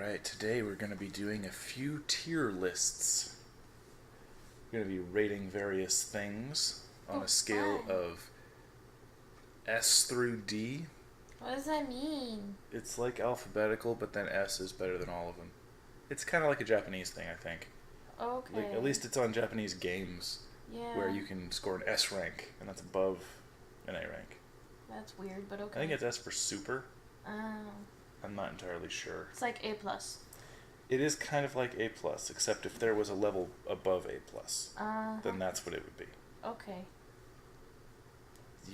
Alright, today we're going to be doing a few tier lists. We're going to be rating various things on a scale of S through D. What does that mean? It's like alphabetical, but then S is better than all of them. It's kind of like a Japanese thing, I think. Okay. Like, at least it's on Japanese games, yeah. where you can score an S rank, and that's above an A rank. That's weird, but okay. I think it's S for super. Oh. I'm not entirely sure. It's like A+. It is kind of like A+, except if there was a level above A+, then that's what it would be. Okay.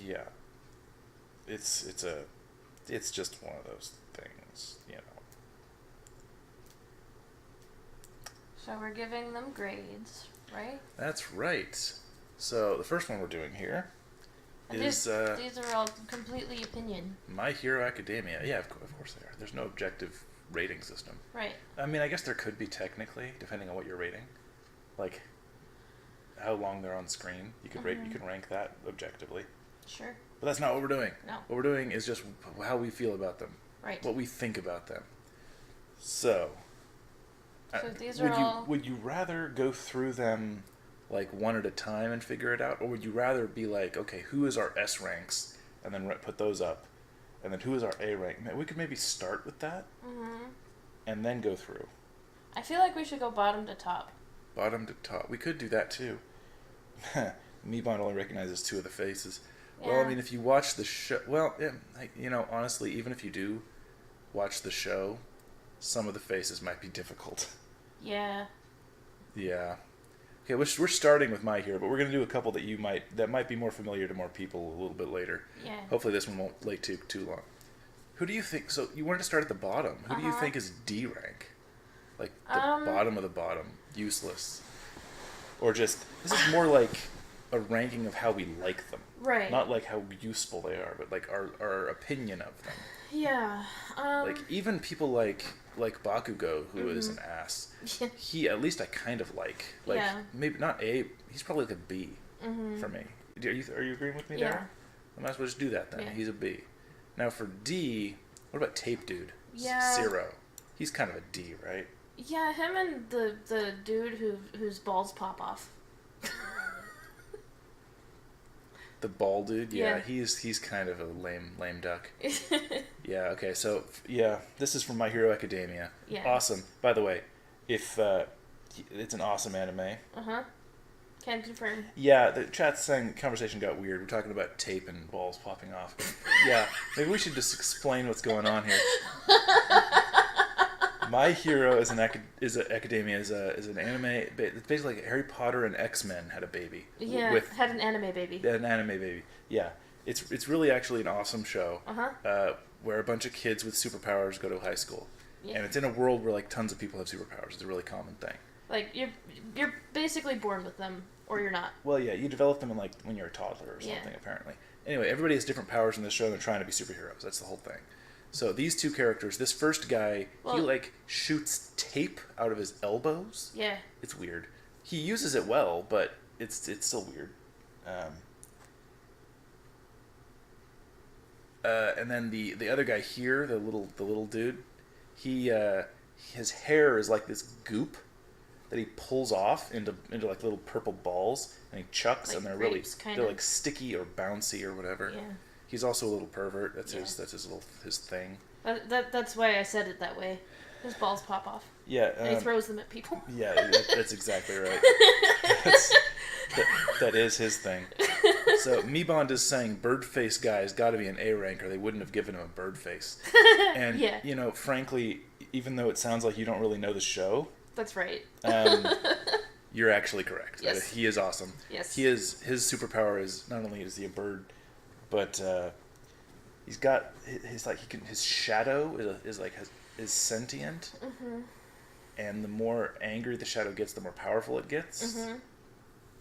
Yeah. It's just one of those things, you know. So we're giving them grades, right? That's right. So the first one we're doing here and is these are all completely opinion. My Hero Academia. Yeah, of course they are. There's no objective rating system. Right. I mean, I guess there could be technically, depending on what you're rating, like how long they're on screen. You could you can rank that objectively. Sure. But that's not what we're doing. No. What we're doing is just how we feel about them. Right. What we think about them. So these are all... Would you rather go through them like one at a time and figure it out, or would you rather be like, okay, who is our S ranks, and then put those up, and then who is our A rank? We could maybe start with that, and then go through. I feel like we should go bottom to top. Bottom to top. We could do that too. Meebon only recognizes two of the faces. Yeah. Well, I mean, if you watch the show, well, yeah, honestly, even if you do watch the show, some of the faces might be difficult. Yeah. Yeah. Okay, we're starting with My Hero, but we're going to do a couple that might be more familiar to more people a little bit later. Yeah. Hopefully this one won't take too long. Who do you think, so you wanted to start at the bottom. Who do you think is D rank? Like the bottom of the bottom. Useless. Or just, this is more like a ranking of how we like them. Right. Not like how useful they are, but like our opinion of them. Yeah. Like even people like Bakugo, who is an ass. He, at least I kind of like. Like maybe not A. He's probably like a B for me. Are you agreeing with me there? I might as well just do that then. Yeah. He's a B. Now for D, what about Tape Dude? Yeah. Zero. He's kind of a D, right? Yeah, him and the dude whose balls pop off. The bald dude, yeah. He's kind of a lame duck. Yeah, okay, so this is from My Hero Academia. Yeah. Awesome. By the way, if it's an awesome anime. Can confirm. Yeah, the chat's saying conversation got weird. We're talking about tape and balls popping off. Yeah, maybe we should just explain what's going on here. My Hero is an Academia is an anime. It's basically like Harry Potter and X-Men had a baby. Yeah, had an anime baby. An anime baby. Yeah, it's really actually an awesome show. Where a bunch of kids with superpowers go to high school, and it's in a world where like tons of people have superpowers. It's a really common thing. Like you're basically born with them, or you're not. Well, yeah, you develop them when you're a toddler or something. Apparently. Anyway, everybody has different powers in this show, and they're trying to be superheroes. That's the whole thing. So these two characters, this first guy, he like shoots tape out of his elbows. Yeah. It's weird. He uses it well, but it's still weird. And then the other guy here, the little dude, his hair is like this goop that he pulls off into like little purple balls, and he chucks, like, and they're like sticky or bouncy or whatever. Yeah. He's also a little pervert. That's his thing. That's why I said it that way. His balls pop off. Yeah. And he throws them at people. Yeah, that's exactly right. That is his thing. So Meebond is saying bird face guy's got to be an A rank, or they wouldn't have given him a bird face. And you know, frankly, even though it sounds like you don't really know the show, that's right. You're actually correct. Yes. He is awesome. Yes. His superpower is not only is he a bird, but he's got his shadow is sentient, and the more angry the shadow gets, the more powerful it gets,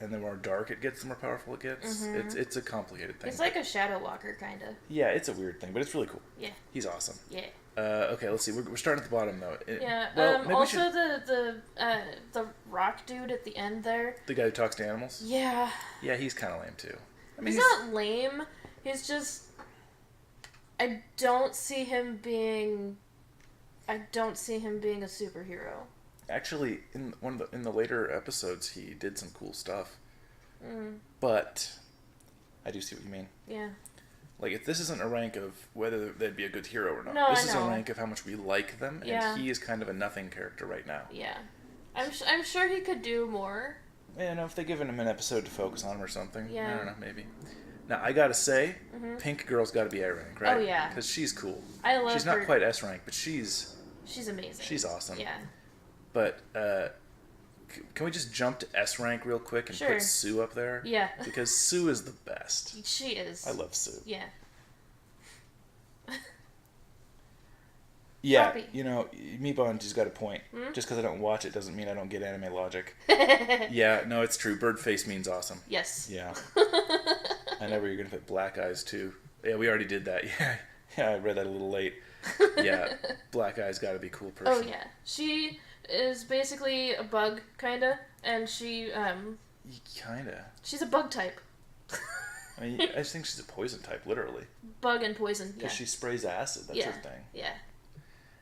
and the more dark it gets, the more powerful it gets. It's a complicated thing. It's like a shadow walker, kind of. Yeah, it's a weird thing, but it's really cool. Yeah. He's awesome. Yeah. Okay, let's see. We're starting at the bottom though. Yeah. Well, also the rock dude at the end there. The guy who talks to animals. Yeah. Yeah, he's kind of lame too. I mean, he's not lame. He's just, I don't see him being I don't see him being a superhero. Actually, in the later episodes, he did some cool stuff. But I do see what you mean. Yeah. Like, if this isn't a rank of whether they'd be a good hero or not. No, this I is know. a rank of how much we like them, and he is kind of a nothing character right now. Yeah. I'm sure he could do more. Yeah, no, if they given him an episode to focus on him or something. Yeah. I don't know, maybe. Now, I gotta say, Pink Girl's gotta be A rank, right? Oh, yeah. Because she's cool. I love her. She's not quite S rank, but she's amazing. She's awesome. Yeah. But, can we just jump to S rank real quick and put Sue up there? Yeah. Because Sue is the best. She is. I love Sue. Yeah. Yeah, Happy. you know, Meebon's got a point. Just because I don't watch it doesn't mean I don't get anime logic. Yeah, no, it's true. Bird face means awesome. Yes. Yeah. I know where you're going to put black eyes, too. Yeah, we already did that. Yeah, I read that a little late. Yeah, black eyes got to be a cool person. Oh, yeah. She is basically a bug, kinda, and she, Kinda. she's a bug type. I mean, I just think she's a poison type, literally. Bug and poison, yeah. Because she sprays acid, that's her thing. Yeah.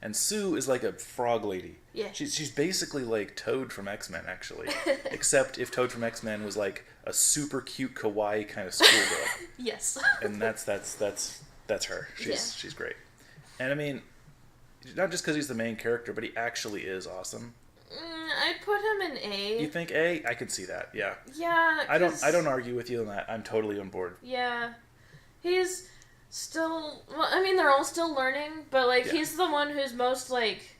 And Sue is like a frog lady. Yeah. She's basically like Toad from X-Men, actually. Except if Toad from X-Men was like a super cute kawaii kind of schoolgirl. Yes. And that's her. She's great. And I mean, not just because he's the main character, but he actually is awesome. I'd put him in A. You think A? I could see that. Yeah. Yeah. I don't argue with you on that. I'm totally on board. Yeah. He's still, well, I mean, they're all still learning, but, like, he's the one who's most, like,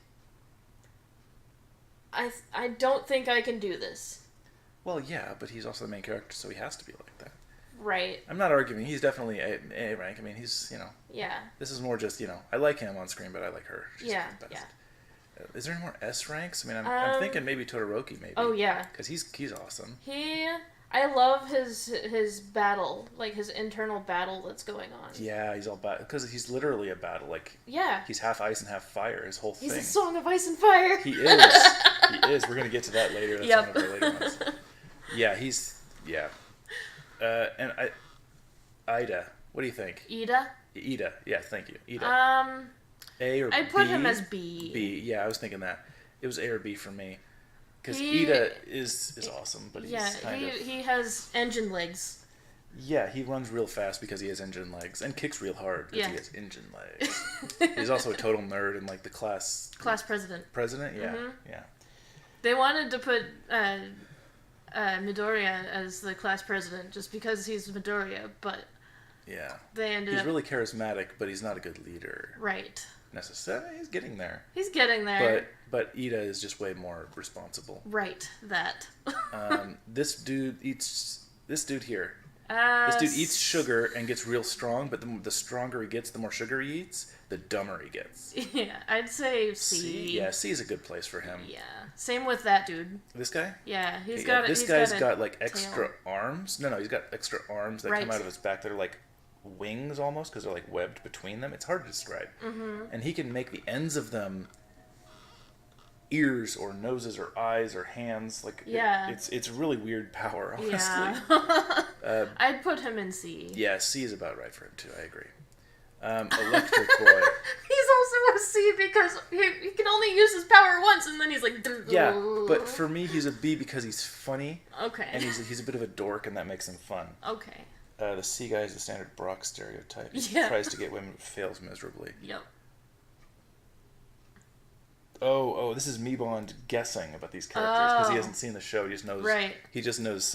I don't think I can do this. Well, yeah, but he's also the main character, so he has to be like that. Right. I'm not arguing. He's definitely A rank. I mean, he's, you know. Yeah. This is more just, you know, I like him on screen, but I like her. She's Yeah, the best. yeah. Is there any more S ranks? I mean, I'm thinking maybe Todoroki, maybe. Oh, yeah. Because he's awesome. I love his battle, like his internal battle that's going on. Yeah, he's all battle because he's literally a battle. Like he's half ice and half fire. His whole thing. He's a song of ice and fire. He is. He is. We're gonna get to that later. That's one of our later ones. Yeah, and Ida. What do you think? Ida. Yeah, thank you. Ida. A or B? I'd put him as B. B. Yeah, I was thinking that. It was A or B for me. Because Ida is awesome, but he's kind of... he has engine legs. Yeah, he runs real fast because he has engine legs, and kicks real hard because he has engine legs. He's also a total nerd and like the class president. President, yeah, yeah. They wanted to put Midoriya as the class president just because he's Midoriya, but they ended up... He's really charismatic, but he's not a good leader. Right. Necessarily, he's getting there. He's getting there. But Ida is just way more responsible. Right, that. This dude here. This dude eats sugar and gets real strong, but the stronger he gets, the more sugar he eats, the dumber he gets. Yeah, I'd say C. Yeah, C is a good place for him. Yeah, same with that dude. This guy? Yeah, this guy's got like extra arms. No, he's got extra arms that come out of his back that are like wings almost because they're like webbed between them. It's hard to describe. And he can make the ends of them ears or noses or eyes or hands. Like it's really weird power, honestly. Yeah. I'd put him in C. Yeah, C is about right for him too. I agree. Electric Boy. He's also a C because he can only use his power once, and then he's like. Yeah, but for me, he's a B because he's funny. Okay. And he's a bit of a dork, and that makes him fun. Okay. The C guy is the standard Brock stereotype. He tries to get women, but fails miserably. Yep. Oh, this is Meebond guessing about these characters because he hasn't seen the show. He just knows. Right. He just knows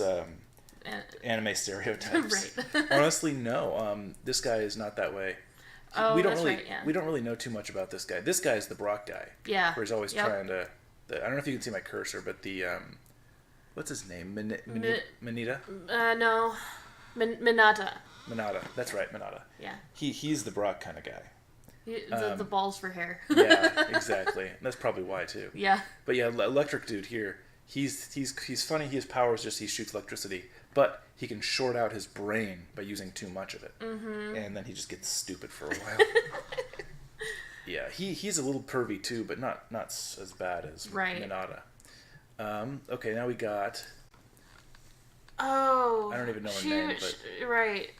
anime stereotypes. Right. Honestly, no. This guy is not that way. Oh, we don't that's really, right, yeah. We don't really know too much about this guy. This guy is the Brock guy. Yeah. Where he's always trying to. I don't know if you can see my cursor, but the what's his name? Manita? No. Minata. Minata. That's right, Minata. Yeah. He's the Brock kind of guy. The balls for hair. Yeah, exactly. That's probably why too. Yeah. But yeah, electric dude here. He's funny. His power is just he shoots electricity, but he can short out his brain by using too much of it, and then he just gets stupid for a while. Yeah, he's a little pervy too, but not as bad as Minata. Okay, now we got. Oh. I don't even know her name, but right.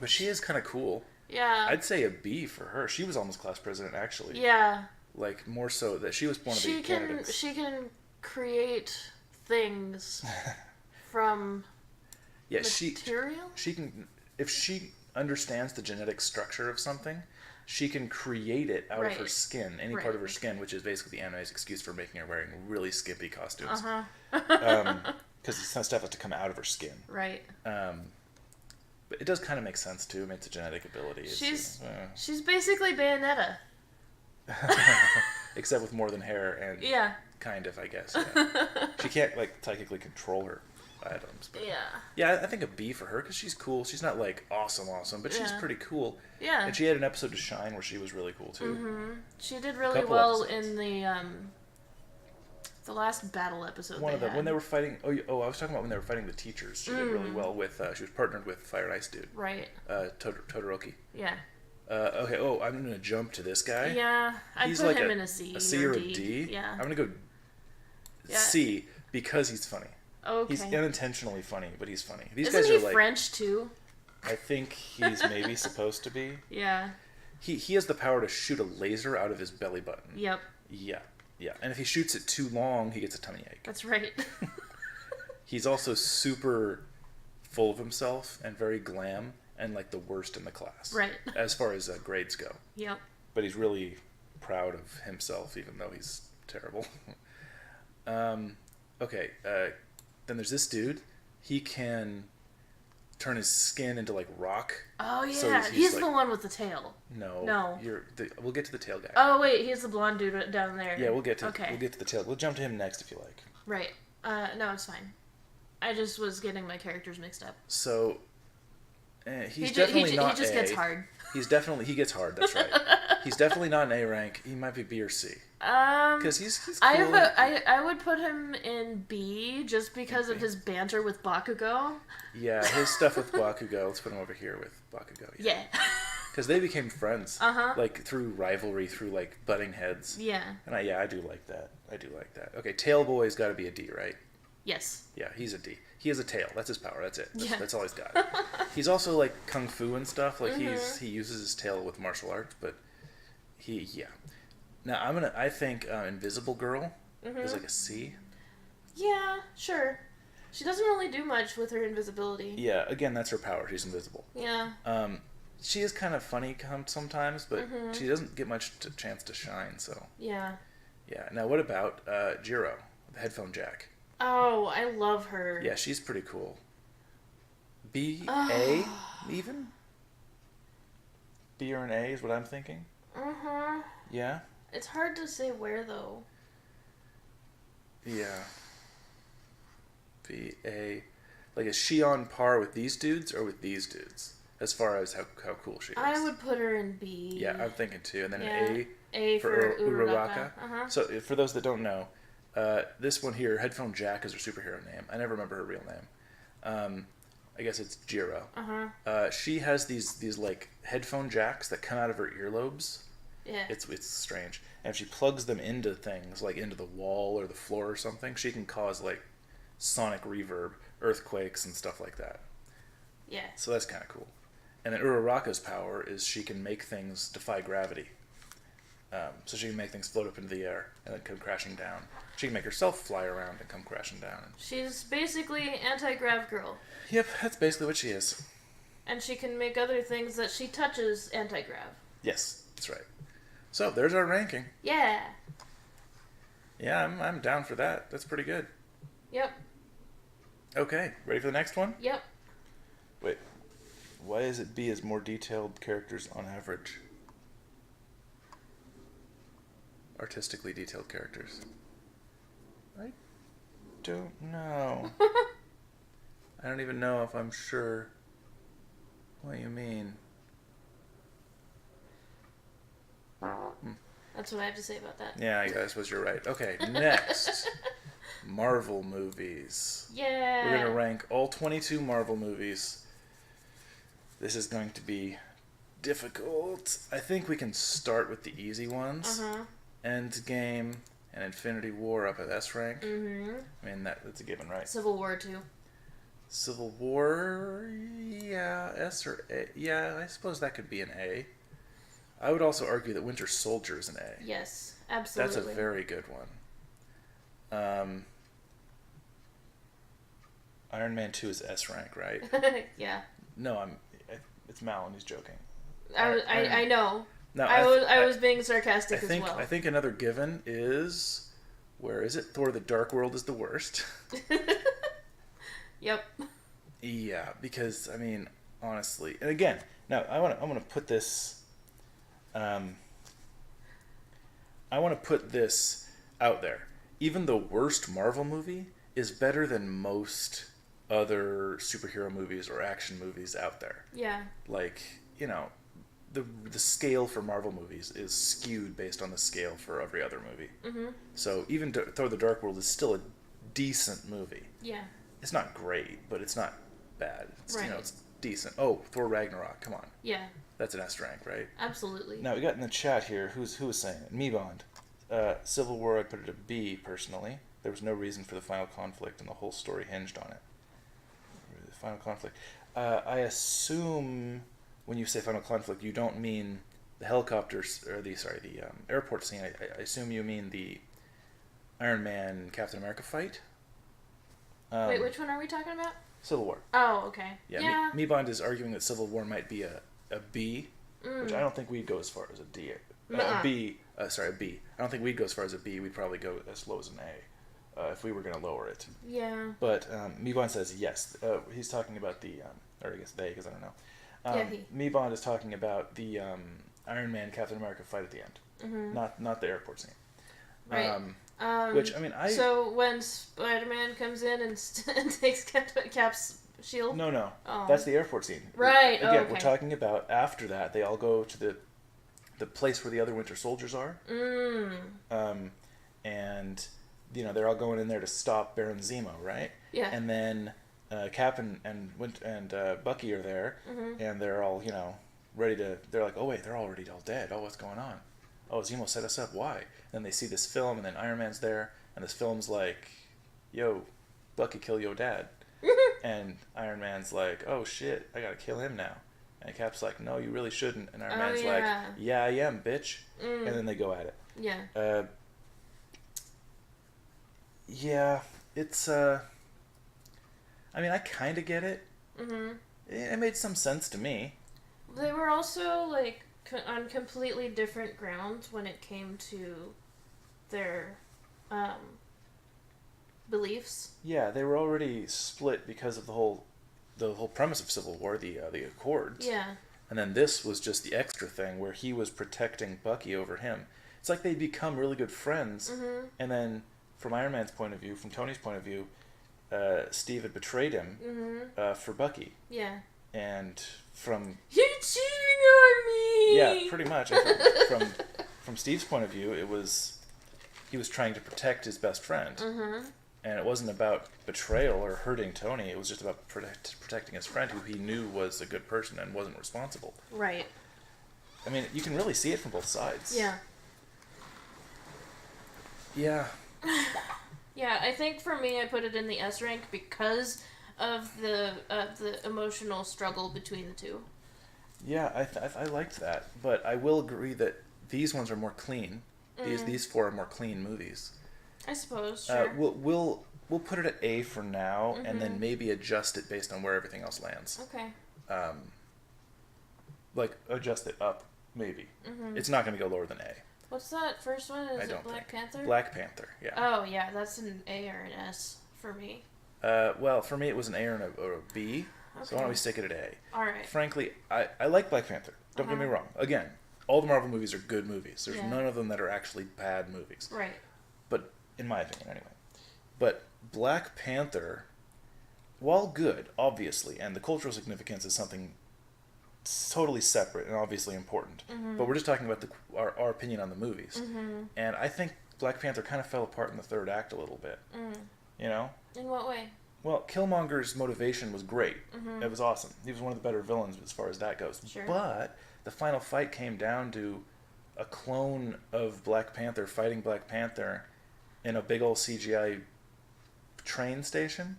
But she is kind of cool. Yeah. I'd say a B for her. She was almost class president, actually. Yeah. Like, more so that she was one of the candidates. She can create things from material? She can... If she understands the genetic structure of something, she can create it out of her skin, any part of her skin, which is basically the anime's excuse for making her wearing really skimpy costumes. Because some stuff has to come out of her skin. Right. But it does kind of make sense, too. I mean, it's a genetic ability. She's basically Bayonetta. Except with more than hair and... Yeah. Kind of, I guess. Yeah. She can't, like, technically control her items. But yeah, I think a B for her, because she's cool. She's not, like, awesome, but she's pretty cool. Yeah. And she had an episode to shine where she was really cool, too. Mm-hmm. She did really well in the last battle episode. One of them, when they were fighting... I was talking about when they were fighting the teachers. She did really well with... she was partnered with Fire and Ice Dude. Right. Todoroki. Yeah. Okay, I'm going to jump to this guy. Yeah, I'd put him in a C. A C or a D? Yeah. I'm going to go C, because he's funny. Okay. He's unintentionally funny, but he's funny. These Isn't guys he are like... French, too? I think he's maybe supposed to be. Yeah. He has the power to shoot a laser out of his belly button. Yep. Yeah. And if he shoots it too long, he gets a tummy ache. That's right. He's also super full of himself and very glam and like the worst in the class. Right. As far as grades go. Yep. But he's really proud of himself, even though he's terrible. Okay. Then there's this dude. He can turn his skin into like rock. Oh yeah, so he's like, the one with the tail. No. We'll get to the tail guy. Oh wait, he's the blonde dude down there. Yeah, we'll get to the tail. We'll jump to him next if you like. Right. No, it's fine. I just was getting my characters mixed up. So, he's definitely not A. He just gets hard. He gets hard. That's right. He's definitely not an A rank. He might be B or C. Because he's cool. I would put him in B just because of his banter with Bakugo. Yeah, his stuff with Bakugo. Let's put him over here with Bakugo. Yeah. Because they became friends. Like through rivalry, through like butting heads. Yeah. And I do like that. Okay, Tail Boy's got to be a D, right? Yes. Yeah, he's a D. He has a tail. That's his power. That's it. That's all he's got. He's also like kung fu and stuff. Like he uses his tail with martial arts, but Now I think Invisible Girl is like a C. Yeah, sure. She doesn't really do much with her invisibility. Yeah, again, that's her power. She's invisible. Yeah. She is kind of funny sometimes, but she doesn't get much chance to shine. So. Yeah. Yeah. Now, what about Jiro, the headphone jack? Oh, I love her. Yeah, she's pretty cool. B, A, even? B or an A is what I'm thinking. Yeah? It's hard to say where, though. Yeah. B, A. Like, is she on par with these dudes or with these dudes? As far as how cool she is. I would put her in B. Yeah, I'm thinking too. And then an A for Uraraka. So, for those that don't know, this one here, Headphone Jack, is her superhero name. I never remember her real name. I guess it's Jiro. She has these like headphone jacks that come out of her earlobes. Yeah. It's strange. And if she plugs them into things, like into the wall or the floor or something, she can cause like sonic reverb, earthquakes, and stuff like that. Yeah. So that's kind of cool. And then Uraraka's power is she can make things defy gravity. So she can make things float up into the air and then come crashing down. She can make herself fly around and come crashing down. She's basically anti-grav girl. Yep, that's basically what she is. And she can make other things that she touches anti-grav. Yes, that's right. So there's our ranking. Yeah. Yeah, I'm down for that. That's pretty good. Yep. Okay, ready for the next one? Yep. Wait, why is it B as more detailed characters on average? Artistically detailed characters. I don't know. I don't even know if I'm sure what you mean. That's what I have to say about that. Yeah, I suppose you're right. Okay, next. Marvel movies. Yeah. We're going to rank all 22 Marvel movies. This is going to be difficult. I think we can start with the easy ones. Endgame and Infinity War up at S rank. I mean, that's a given, right? Civil War too. Civil War, yeah, S or A. Yeah, I suppose that could be an A. I would also argue that Winter Soldier is an A. Yes, Absolutely. That's a very good one. Iron Man 2 is S rank, right? Yeah. No, it's Malin who's joking. I know. No, I was being sarcastic as well. I think another given is, where is it? Thor: The Dark World is the worst. Yep. Yeah, because I mean, honestly, and again, now I want to put this. I want to put this out there. Even the worst Marvel movie is better than most other superhero movies or action movies out there. Yeah. Like, you know, the scale for Marvel movies is skewed based on the scale for every other movie. Mm-hmm. So even Thor: The Dark World is still a decent movie. Yeah. It's not great, but it's not bad. It's, right. You know, it's decent. Oh, Thor: Ragnarok, come on. Yeah. That's an S rank, right? Absolutely. Now we got in the chat here. Who was saying it? Me Bond. Civil War, I'd put it a B personally. There was no reason for the final conflict, and the whole story hinged on it. The final conflict. I assume when you say final conflict, you don't mean the helicopters or the airport scene. I assume you mean the Iron Man Captain America fight. Wait, which one are we talking about? Civil War. Oh, okay. Yeah. Me Bond is arguing that Civil War might be a B, which I don't think we'd go as far as a D. A B. A B. I don't think we'd go as far as a B. We'd probably go as low as an A if we were going to lower it. Yeah. But Me Bond says yes. He's talking about the, or I guess they, because I don't know. He. Me Bond is talking about the Iron Man Captain America fight at the end, not the airport scene. Right. Which I mean, So when Spider-Man comes in and takes Cap's shield. No. Oh. That's the airport scene. Right. Again, okay. we're talking about after that. They all go to the place where the other Winter Soldiers are. And you know they're all going in there to stop Baron Zemo, right? Yeah. And then Cap and Bucky are there, and they're all ready to. They're like, oh wait, they're already all dead. Oh, what's going on? Oh, Zemo set us up. Why? Then they see this film, and then Iron Man's there, and this film's like, yo, Bucky, kill your dad. And Iron Man's like, oh shit, I gotta kill him now. And Cap's like, no, you really shouldn't. And Iron Man's like, yeah, I am, bitch. And then they go at it. Yeah. Yeah, it's, I mean, I kind of get it. It made some sense to me. They were also, like, on completely different grounds when it came to their, beliefs. Yeah, they were already split because of the whole premise of Civil War, the Accords. Yeah. And then this was just the extra thing where he was protecting Bucky over him. It's like they'd become really good friends, and then from Iron Man's point of view, from Tony's point of view, Steve had betrayed him for Bucky. Yeah. And from... You're cheating on me! Yeah, pretty much. From Steve's point of view, it was... He was trying to protect his best friend. And it wasn't about betrayal or hurting Tony. It was just about protecting his friend, who he knew was a good person and wasn't responsible. Right. I mean, you can really see it from both sides. Yeah. Yeah. Yeah, I think for me, I put it in the S rank because of the emotional struggle between the two. Yeah, I liked that, but I will agree that these ones are more clean. These four are more clean movies. I suppose. Sure. We'll put it at A for now, and then maybe adjust it based on where everything else lands. Okay. Like adjust it up, maybe. It's not going to go lower than A. What's that first one? Is it Black Panther? Black Panther, yeah. Oh yeah, that's an A or an S for me. Well, for me it was an A or a B. Okay. So why don't we stick it at A? All right. Frankly, I like Black Panther. Don't get me wrong. Again, all the Marvel movies are good movies. There's none of them that are actually bad movies. Right. But in my opinion, anyway. But Black Panther, while good, obviously, and the cultural significance is something totally separate and obviously important. But we're just talking about our opinion on the movies. And I think Black Panther kind of fell apart in the third act a little bit. You know? In what way? Well, Killmonger's motivation was great. It was awesome. He was one of the better villains as far as that goes. Sure. But the final fight came down to a clone of Black Panther fighting Black Panther in a big old CGI train station.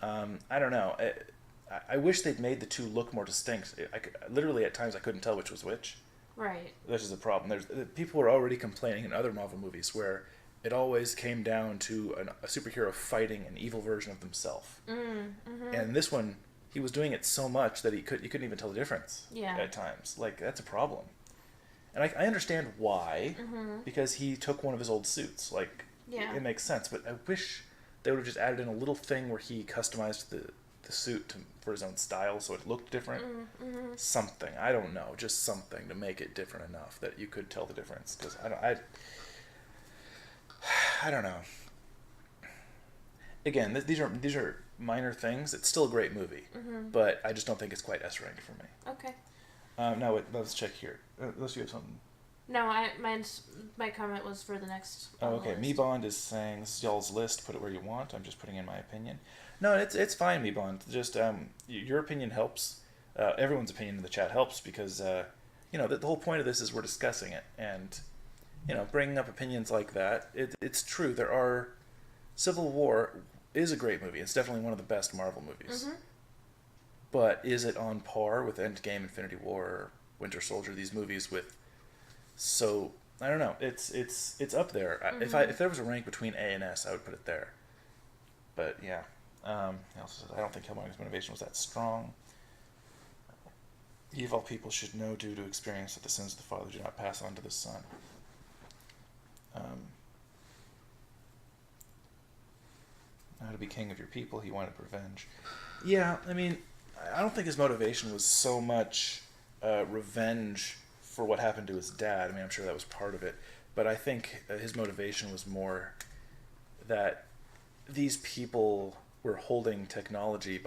I don't know. I wish they'd made the two look more distinct. Literally, at times, I couldn't tell which was which. Right. This is the problem. People were already complaining in other Marvel movies where it always came down to a superhero fighting an evil version of themselves. Mm-hmm. And this one, he was doing it so much that you couldn't even tell the difference at times. Like, that's a problem. And I understand why, because he took one of his old suits. Like, it makes sense. But I wish they would have just added in a little thing where he customized the suit for his own style so it looked different. Something. I don't know. Just something to make it different enough that you could tell the difference. Because I don't know. Again, these are minor things. It's still a great movie. But I just don't think it's quite S-ranked for me. Okay. Now, let's check here. Unless you have something. No, my comment was for the next. Oh, okay. Meebond is saying, this is y'all's list. Put it where you want. I'm just putting in my opinion. No, it's fine, Meebond. Just your opinion helps. Everyone's opinion in the chat helps because the whole point of this is we're discussing it, and bringing up opinions like that. It's true. There are Civil War is a great movie. It's definitely one of the best Marvel movies. But is it on par with Endgame, Infinity War, Winter Soldier? These movies with I don't know. It's up there. If there was a rank between A and S, I would put it there. But yeah. I don't think Killmonger's motivation was that strong. Evil people should know due to experience that the sins of the father do not pass on to the son. How to be king of your people, he wanted revenge. Yeah, I mean, I don't think his motivation was so much revenge for what happened to his dad. I mean, I'm sure that was part of it. But I think his motivation was more that these people were holding technology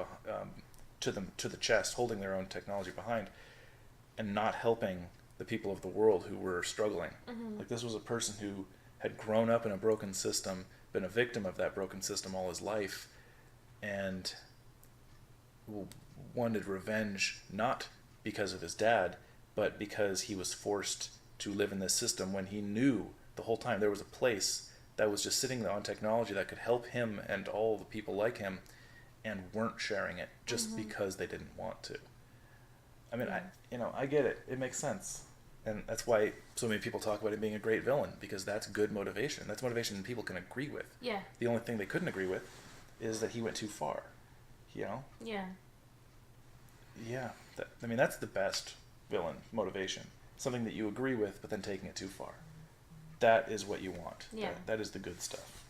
to the chest, holding their own technology behind, and not helping the people of the world who were struggling. Like, this was a person who had grown up in a broken system, been a victim of that broken system all his life, and wanted revenge not because of his dad, but because he was forced to live in this system when he knew the whole time there was a place that was just sitting there on technology that could help him and all the people like him, and weren't sharing it just because they didn't want to. I mean, I get it. It makes sense. And that's why so many people talk about him being a great villain, because that's good motivation. That's motivation people can agree with. Yeah. The only thing they couldn't agree with is that he went too far. Yeah. Yeah, that's the best villain motivation. Something that you agree with, but then taking it too far. That is what you want. Yeah. That is the good stuff.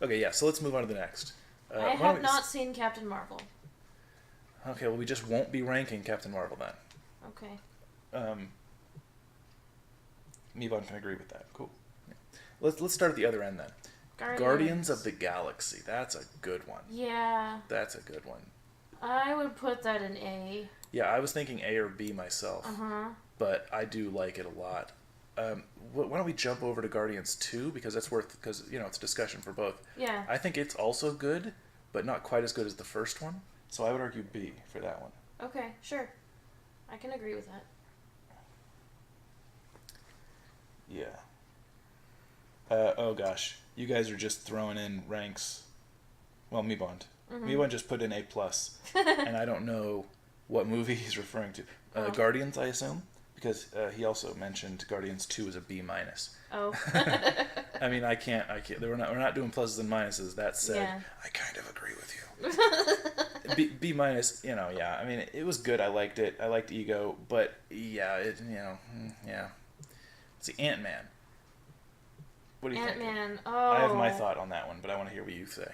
Okay, yeah, so let's move on to the next. I have not seen Captain Marvel. Okay, well, we just won't be ranking Captain Marvel then. Okay. Meebon can agree with that. Cool. Yeah. Let's start at the other end then. Guardians of the Galaxy. That's a good one. Yeah. That's a good one. I would put that in A. Yeah, I was thinking A or B myself. But I do like it a lot. Why don't we jump over to Guardians 2, because it's a discussion for both. Yeah. I think it's also good, but not quite as good as the first one. So I would argue B for that one. Okay, sure. I can agree with that. Yeah. Oh gosh, you guys are just throwing in ranks. Well, Meebond. Meebond just put in A+, and I don't know what movie he's referring to. Guardians, I assume, because he also mentioned Guardians 2 as a B-. Oh. I mean, I can't. We're not doing pluses and minuses. That said, I kind of agree with you. B-. Yeah. I mean, it was good. I liked it. I liked Ego, but yeah, yeah. See, Ant-Man. What do you think? Ant-Man. I have my thought on that one, but I want to hear what you say.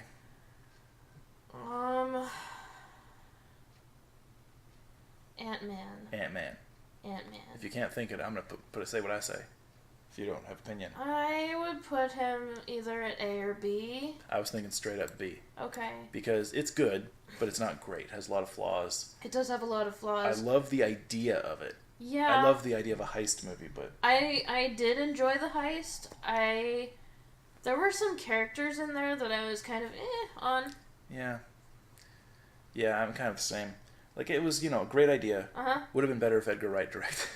Ant-Man. If you can't think it, I'm gonna say what I say. If you don't have opinion. I would put him either at A or B. I was thinking straight up B. Okay. Because it's good, but it's not great. It has a lot of flaws. It does have a lot of flaws. I love the idea of it. Yeah. I love the idea of a heist movie, but... I did enjoy the heist. There were some characters in there that I was kind of on. Yeah. Yeah, I'm kind of the same. Like, it was, a great idea. Would have been better if Edgar Wright directed.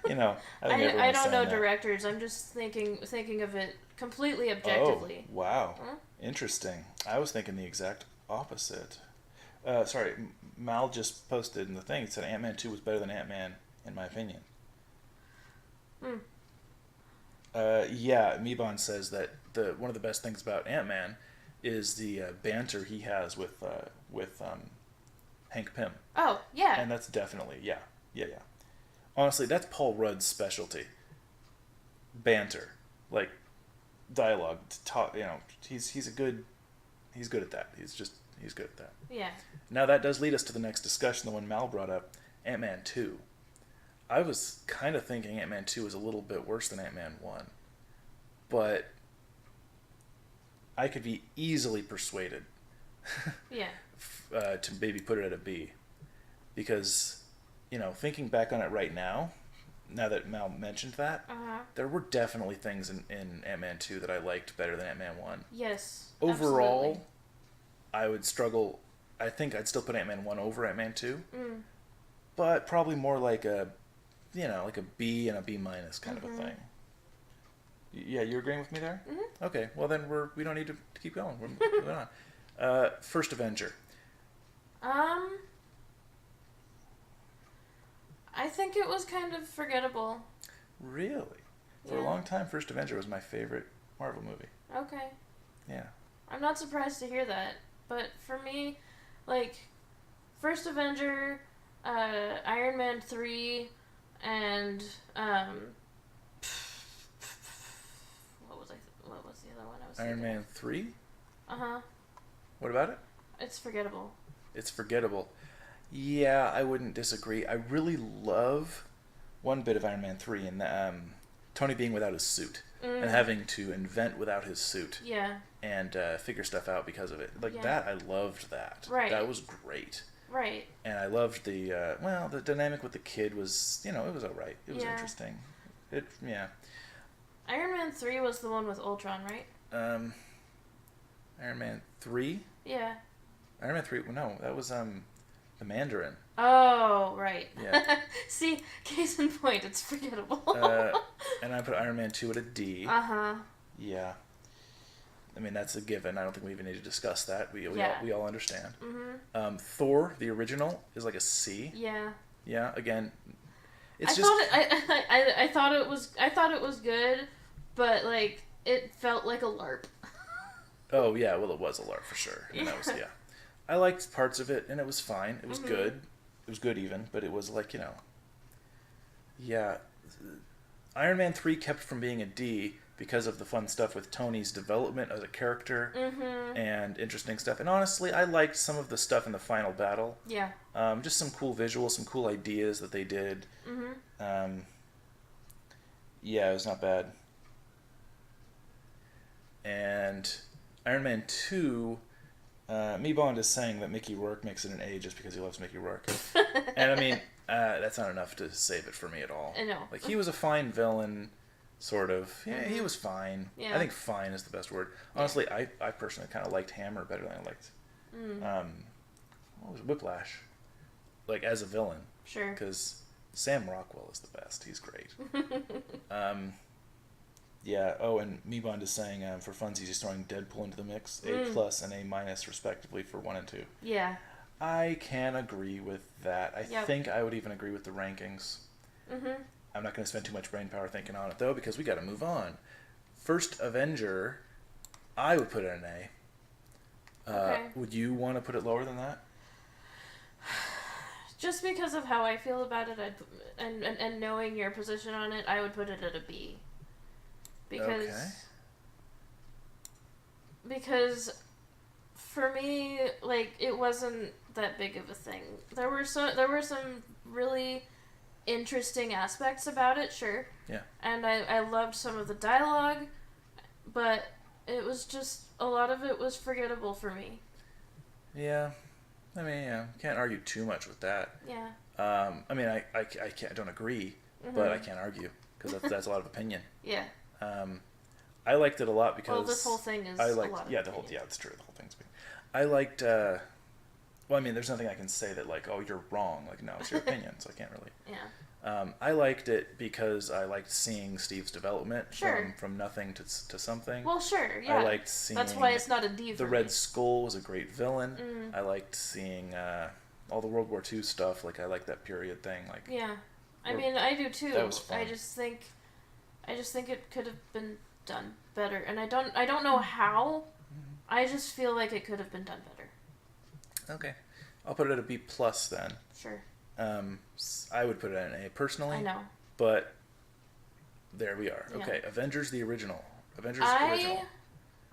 I don't know directors. I'm just thinking of it completely objectively. Oh, wow. Interesting. I was thinking the exact opposite. Sorry, Mal just posted in the thing. It said Ant-Man 2 was better than Ant-Man, in my opinion. Yeah, Mebon says that one of the best things about Ant-Man is the banter he has with Hank Pym. Oh, yeah. And that's definitely, yeah. Yeah. Honestly, that's Paul Rudd's specialty. Banter. Like, dialogue. Talk, he's good at that. He's good at that. Yeah. Now that does lead us to the next discussion, the one Mal brought up, Ant-Man 2. I was kind of thinking Ant-Man 2 was a little bit worse than Ant-Man 1. But I could be easily persuaded yeah. To maybe put it at a B. Because, thinking back on it right now that Mal mentioned that, there were definitely things in Ant-Man 2 that I liked better than Ant-Man 1. Yes. Overall, absolutely. I would struggle. I think I'd still put Ant-Man 1 over Ant-Man 2. But probably more like a B and a B minus kind of a thing. Yeah, you agreeing with me there? Okay, well then we don't need to keep going. We're moving on. First Avenger. I think it was kind of forgettable. Really? For a long time, First Avenger was my favorite Marvel movie. Okay. Yeah. I'm not surprised to hear that, but for me, like, First Avenger, Iron Man 3, and what was the other one I was Iron thinking Man 3? of? What about it? It's forgettable. It's forgettable. Yeah, I wouldn't disagree. I really love one bit of Iron Man 3 and Tony being without his suit and having to invent without his suit. Yeah. And figure stuff out because of it. That, I loved that. Right. That was great. Right. And I loved the dynamic with the kid was, it was alright. It was interesting. Iron Man 3 was the one with Ultron, right? Iron Man 3? Yeah. Iron Man 3, no, that was the Mandarin. Oh, right. Yeah. See, case in point, it's forgettable. And I put Iron Man 2 at a D. Uh-huh. Yeah. I mean, that's a given. I don't think we even need to discuss that. We all understand. Thor, the original, is like a C. Yeah. Yeah, again, I thought it was good, but, like, it felt like a LARP. Oh, yeah, well, it was a LARP for sure. And that was, I liked parts of it, and it was fine. It was good. It was good even, but it was like, yeah. Iron Man 3 kept from being a D because of the fun stuff with Tony's development as a character and interesting stuff. And honestly, I liked some of the stuff in the final battle. Yeah. Just some cool visuals, some cool ideas that they did. Yeah, it was not bad. And Iron Man 2, Bond is saying that Mickey Rourke makes it an A just because he loves Mickey Rourke. And I mean, that's not enough to save it for me at all. I know. Like, he was a fine villain, sort of. Yeah, he was fine. Yeah. I think fine is the best word. Honestly, I personally kind of liked Hammer better than I liked, what was it? Whiplash. Like, as a villain. Sure. Because Sam Rockwell is the best. He's great. Yeah. Oh, and Bond is saying for funsies he's throwing Deadpool into the mix. A plus and A minus respectively for 1 and 2. Yeah. I can agree with that. I think I would even agree with the rankings. I'm not going to spend too much brain power thinking on it though because we got to move on. First Avenger, I would put it an A. Okay. Would you want to put it lower than that? Just because of how I feel about it, and knowing your position on it, I would put it at a B. Because for me, like, it wasn't that big of a thing. There were some really interesting aspects about it, sure. Yeah. And I loved some of the dialogue, but it was just, a lot of it was forgettable for me. Yeah. I mean, can't argue too much with that. Yeah. I mean, I don't agree, but I can't argue because that's a lot of opinion. Yeah. I liked it a lot because this whole thing is a lot of opinion. That's true. The whole thing's big. I liked. Well, I mean, there's nothing I can say that like, oh, you're wrong. Like, no, it's your opinion, so I can't really. Yeah. I liked it because I liked seeing Steve's development Sure. from nothing to something. Well, sure, yeah. I liked seeing. That's why it's not a D for The me. Red Skull was a great villain. I liked seeing all the World War II stuff. Like, I liked that period thing. Like. Yeah. I mean, I do too. That was fun. I just think I just think it could have been done better, and I don't know how. I just feel like it could have been done better. Okay, I'll put it at a B plus then. Sure. I would put it at an A personally. I know. But there we are. Yeah. Okay, Avengers the original. original.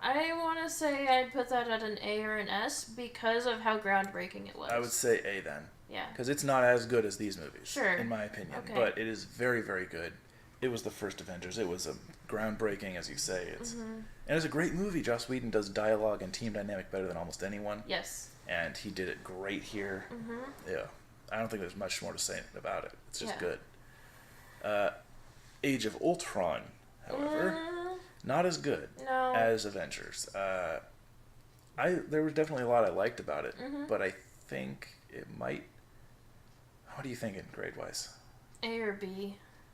I want to say I'd put that at an A or an S because of how groundbreaking it was. I would say A then. Yeah. Because it's not as good as these movies. Sure. In my opinion. Okay. But it is very, very good. It was the first Avengers. It was a groundbreaking, as you say. And it's a great movie. Joss Whedon does dialogue and team dynamic better than almost anyone. Yes. And he did it great here. Yeah. I don't think there's much more to say about it. It's just good. Age of Ultron, however, not as good as Avengers. There was definitely a lot I liked about it, but I think it might... What are you thinking, grade-wise? A or B.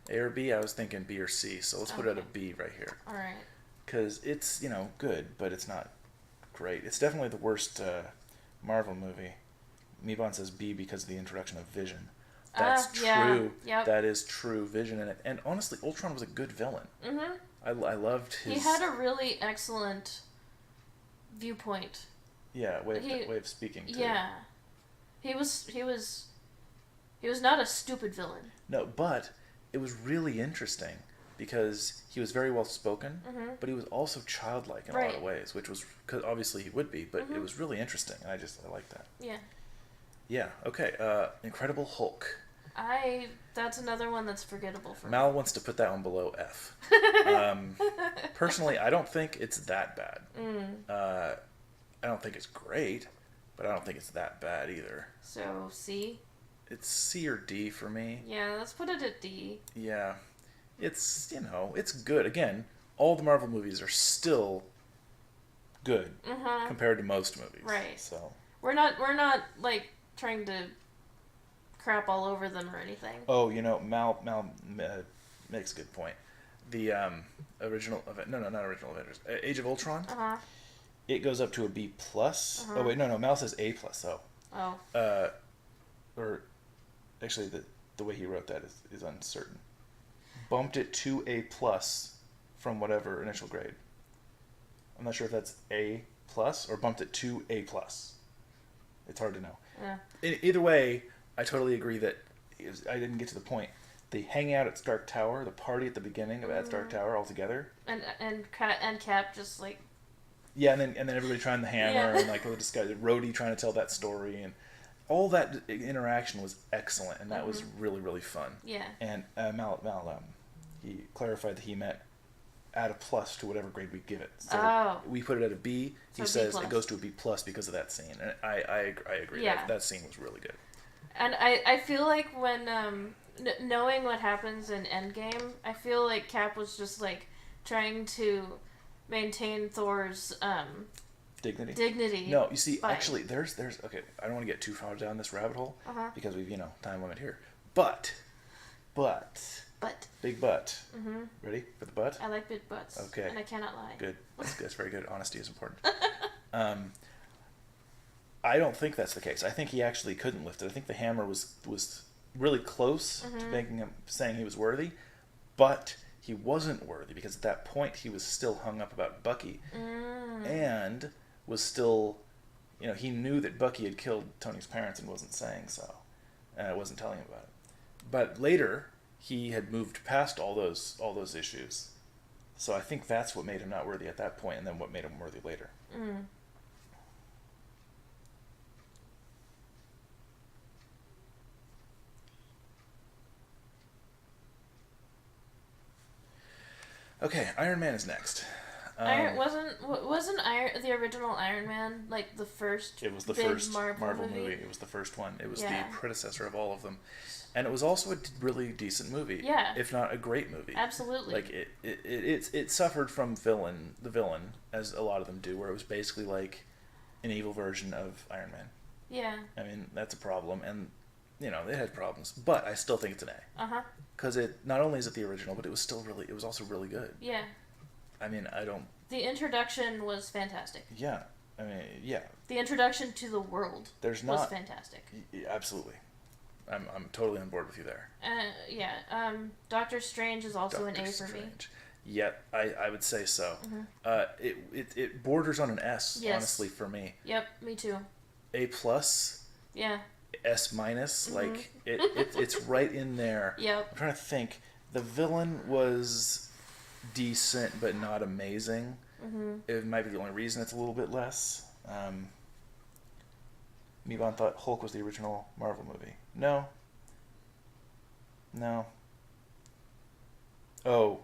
A or B? I was thinking B or C, so let's put it at a B right here. All right. Because it's, good, but it's not great. It's definitely the worst Marvel movie. Mebon says B because of the introduction of Vision. That's true. Yeah. Yep. That is true. Vision in it. And honestly, Ultron was a good villain. I loved his... He had a really excellent viewpoint. Yeah, way of speaking, too. Yeah. He was not a stupid villain. No, but it was really interesting because he was very well spoken, but he was also childlike in a lot of ways, which was... Cause obviously he would be, but it was really interesting, and I liked that. Yeah. Yeah, okay. Incredible Hulk. That's another one that's forgettable for me. Mal wants to put that one below F. Personally, I don't think it's that bad. I don't think it's great, but I don't think it's that bad either. So, C? It's C or D for me. Yeah, let's put it at D. Yeah. It's, it's good. Again, all the Marvel movies are still good compared to most movies. Right. So we're not like trying to crap all over them or anything. Oh, Mal makes a good point. The original not original Avengers. Age of Ultron. It goes up to a B plus. Oh wait, no, Mal says A plus. Or actually, the way he wrote that is uncertain. Bumped it to A plus from whatever initial grade. I'm not sure if that's A plus or bumped it to A plus. It's hard to know. Yeah. Either way, I totally agree that I didn't get to the point. They hang out at Stark Tower, the party at the beginning of at Stark Tower all together. And Cap just like... Yeah, and then everybody trying the hammer and like this guy, Rhodey trying to tell that story, and all that interaction was excellent, and that was really, really fun. Yeah. And Mal he clarified that he meant add a plus to whatever grade we give it. So we put it at a B. He says it goes to a B plus because of that scene, and I agree. Yeah. That scene was really good. And I feel like when knowing what happens in Endgame, I feel like Cap was just like trying to maintain Thor's dignity. No, you see, actually, there's okay. I don't want to get too far down this rabbit hole because we've time limit here. But. Big butt. Ready for the butt? I like big butts. Okay. And I cannot lie. Good. That's very good. Honesty is important. I don't think that's the case. I think he actually couldn't lift it. I think the hammer was really close to making him saying he was worthy, but he wasn't worthy because at that point he was still hung up about Bucky and was still, he knew that Bucky had killed Tony's parents and wasn't saying so, and wasn't telling him about it. But later, he had moved past all those issues, so I think that's what made him not worthy at that point, and then what made him worthy later. Okay, Iron Man is next. Wasn't the original Iron Man like the first? It was the first Marvel movie. It was the first one. It was the predecessor of all of them, and it was also a really decent movie. Yeah, if not a great movie. Absolutely. Like it suffered from the villain, as a lot of them do, where it was basically like an evil version of Iron Man. Yeah. I mean, that's a problem, and it had problems, but I still think it's an A. Because it not only is it the original, but it was also really good. Yeah. I mean, The introduction was fantastic. Yeah. I mean, yeah. The introduction to the world was fantastic. Absolutely. I'm totally on board with you there. Yeah. Doctor Strange is also an A for me. Yeah, I would say so. It borders on an S, honestly, for me. Yep, me too. A plus. Yeah. S minus, like it's right in there. Yep. I'm trying to think. The villain was decent, but not amazing. It might be the only reason it's a little bit less. Mebon thought Hulk was the original Marvel movie. No. Oh,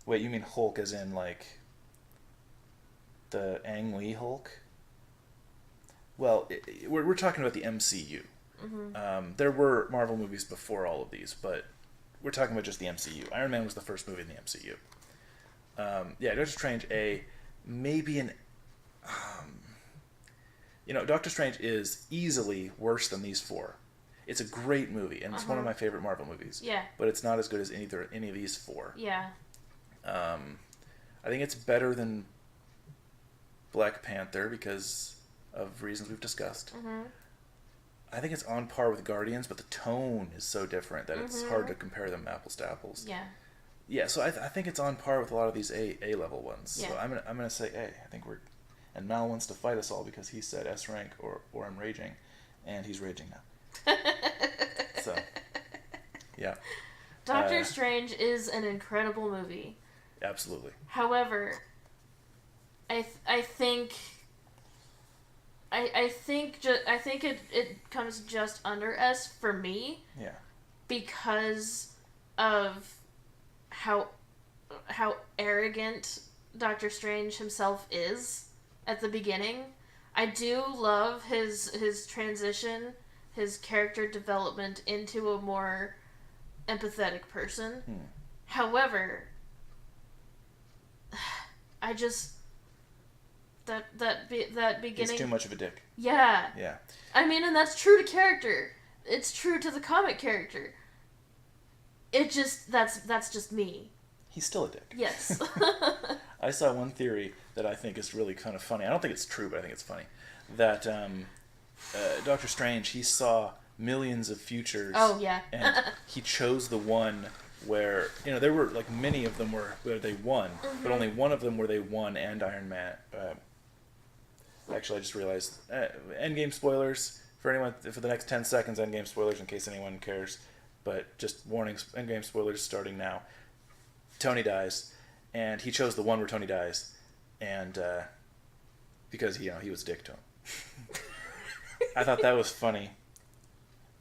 wait, you mean Hulk as in like the Ang Lee Hulk? Well, we're talking about the MCU. There were Marvel movies before all of these, but we're talking about just the MCU. Iron Man was the first movie in the MCU. Yeah, Doctor Strange, maybe an... Doctor Strange is easily worse than these four. It's a great movie, and it's one of my favorite Marvel movies. Yeah. But it's not as good as any of these four. Yeah. I think it's better than Black Panther because of reasons we've discussed. I think it's on par with Guardians, but the tone is so different that it's hard to compare them apples to apples. Yeah. Yeah, so I think it's on par with a lot of these A level ones. Yeah. So I'm gonna say A. I think and Mal wants to fight us all because he said S rank or I'm raging, and he's raging now. So, yeah. Doctor Strange is an incredible movie. Absolutely. However, I think it comes just under S for me. Yeah. Because of how arrogant Doctor Strange himself is at the beginning. I do love his transition, his character development into a more empathetic person. However, I just that beginning. He's too much of a dick. Yeah. Yeah. I mean, and that's true to character. It's true to the comic character. It just that's just me. He's still a dick. Yes. I saw one theory that I think is really kind of funny. I don't think it's true, but I think it's funny. That Doctor Strange, he saw millions of futures. Oh, yeah. And he chose the one where, there were, like, many of them where they won, but only one of them where they won and Iron Man. Actually, I just realized, Endgame spoilers for anyone, for the next 10 seconds, Endgame spoilers in case anyone cares. But just warnings, Endgame spoilers starting now. Tony dies, and he chose the one where Tony dies, and because he was a dick to him. I thought that was funny,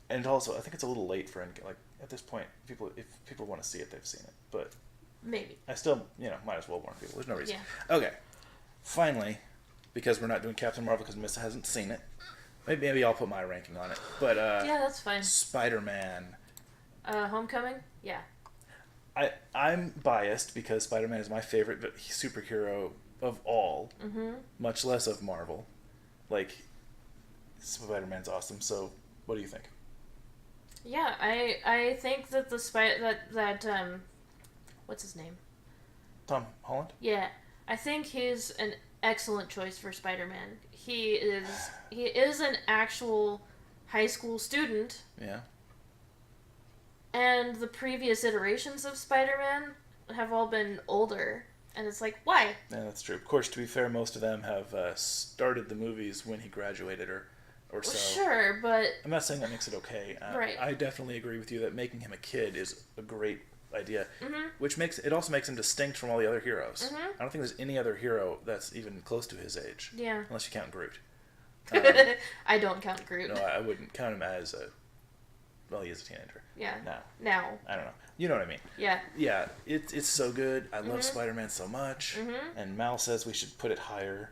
and also I think it's a little late for Endgame. Like at this point, if people want to see it, they've seen it. But maybe I still might as well warn people. There's no reason. Yeah. Okay, finally, because we're not doing Captain Marvel because Missa hasn't seen it. Maybe I'll put my ranking on it. But yeah, that's fine. Spider-Man. Homecoming? Yeah. I'm biased because Spider-Man is my favorite superhero of all, much less of Marvel. Like, Spider-Man's awesome. So, what do you think? Yeah, I think that what's his name? Tom Holland? Yeah, I think he's an excellent choice for Spider-Man. He is an actual high school student. Yeah. And the previous iterations of Spider-Man have all been older. And it's like, why? Yeah, that's true. Of course, to be fair, most of them have started the movies when he graduated or so. Sure, but... I'm not saying that makes it okay. Right. I definitely agree with you that making him a kid is a great idea. Which also makes him distinct from all the other heroes. I don't think there's any other hero that's even close to his age. Yeah. Unless you count Groot. I don't count Groot. No, I wouldn't count him as a... Well, he is a teenager. Yeah. Now. I don't know. You know what I mean. Yeah. Yeah, it's so good. I love Spider-Man so much. And Mal says we should put it higher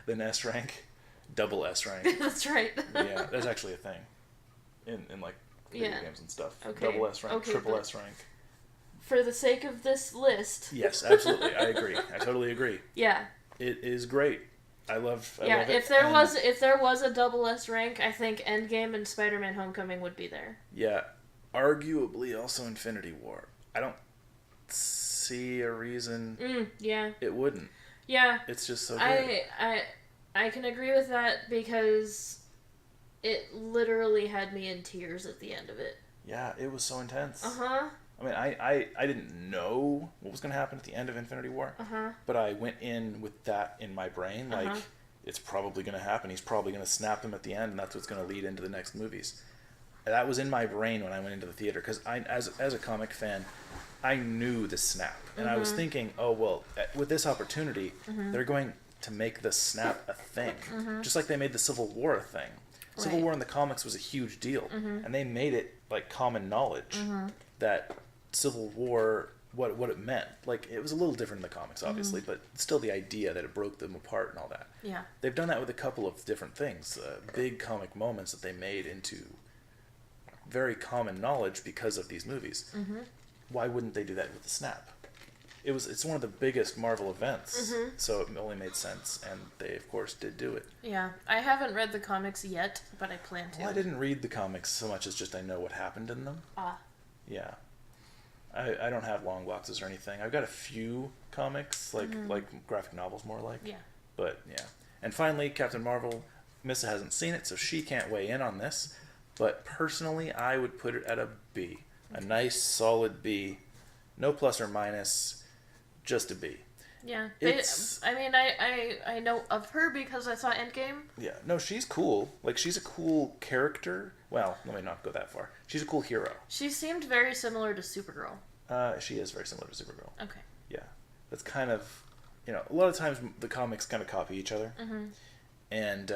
than S rank. Double S rank. That's right. Yeah, there's actually a thing in like video games and stuff. Okay. Double S rank, triple S rank. For the sake of this list. Yes, absolutely. I agree. I totally agree. Yeah. It is great. I love it. If there was a double S rank, I think Endgame and Spider-Man Homecoming would be there. Yeah. Arguably also Infinity War. I don't see a reason it wouldn't. Yeah. It's just so good. I can agree with that because it literally had me in tears at the end of it. Yeah, it was so intense. Uh-huh. I mean, I didn't know what was going to happen at the end of Infinity War, but I went in with that in my brain, like, it's probably going to happen. He's probably going to snap them at the end, and that's what's going to lead into the next movies. And that was in my brain when I went into the theater, because as a comic fan, I knew the snap. And I was thinking, oh, well, with this opportunity, they're going to make the snap a thing, just like they made the Civil War a thing. Right. Civil War in the comics was a huge deal, and they made it, like, common knowledge that Civil War, what it meant. Like, it was a little different in the comics, obviously, but still the idea that it broke them apart and all that. Yeah. They've done that with a couple of different things, big comic moments that they made into very common knowledge because of these movies. Why wouldn't they do that with the snap? It's one of the biggest Marvel events, so it only made sense, and they, of course, did do it. Yeah. I haven't read the comics yet, but I plan to. Well, I didn't read the comics so much as just I know what happened in them. Yeah. I don't have long boxes or anything. I've got a few comics, like graphic novels more like. Yeah. But, yeah. And finally, Captain Marvel. Missa hasn't seen it, so she can't weigh in on this. But personally, I would put it at a B. A nice, solid B. No plus or minus, just a B. Yeah. I know of her because I saw Endgame. Yeah. No, she's cool. Like, she's a cool character. Well, let me not go that far. She's a cool hero. She seemed very similar to Supergirl. She is very similar to Supergirl. Okay. Yeah. That's kind of, a lot of times the comics kind of copy each other. And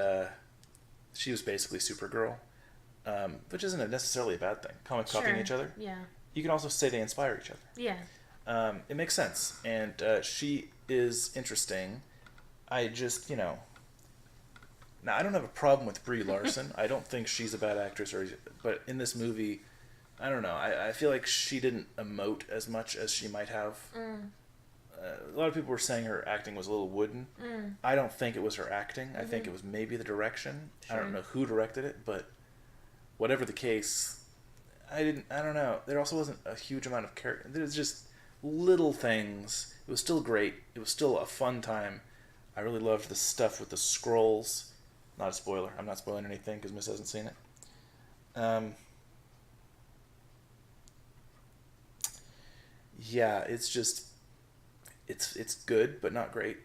she was basically Supergirl, which isn't necessarily a bad thing. Comics copying each other. Yeah. You can also say they inspire each other. Yeah. It makes sense. And she is interesting. I just, now, I don't have a problem with Brie Larson. I don't think she's a bad actress, but in this movie, I don't know. I feel like she didn't emote as much as she might have. A lot of people were saying her acting was a little wooden. I don't think it was her acting. I think it was maybe the direction. Sure. I don't know who directed it, but whatever the case, I don't know. There also wasn't a huge amount of character. There's just little things. It was still great. It was still a fun time. I really loved the stuff with the scrolls. Not a spoiler. I'm not spoiling anything because Miss hasn't seen it. Yeah, it's just, it's good, but not great.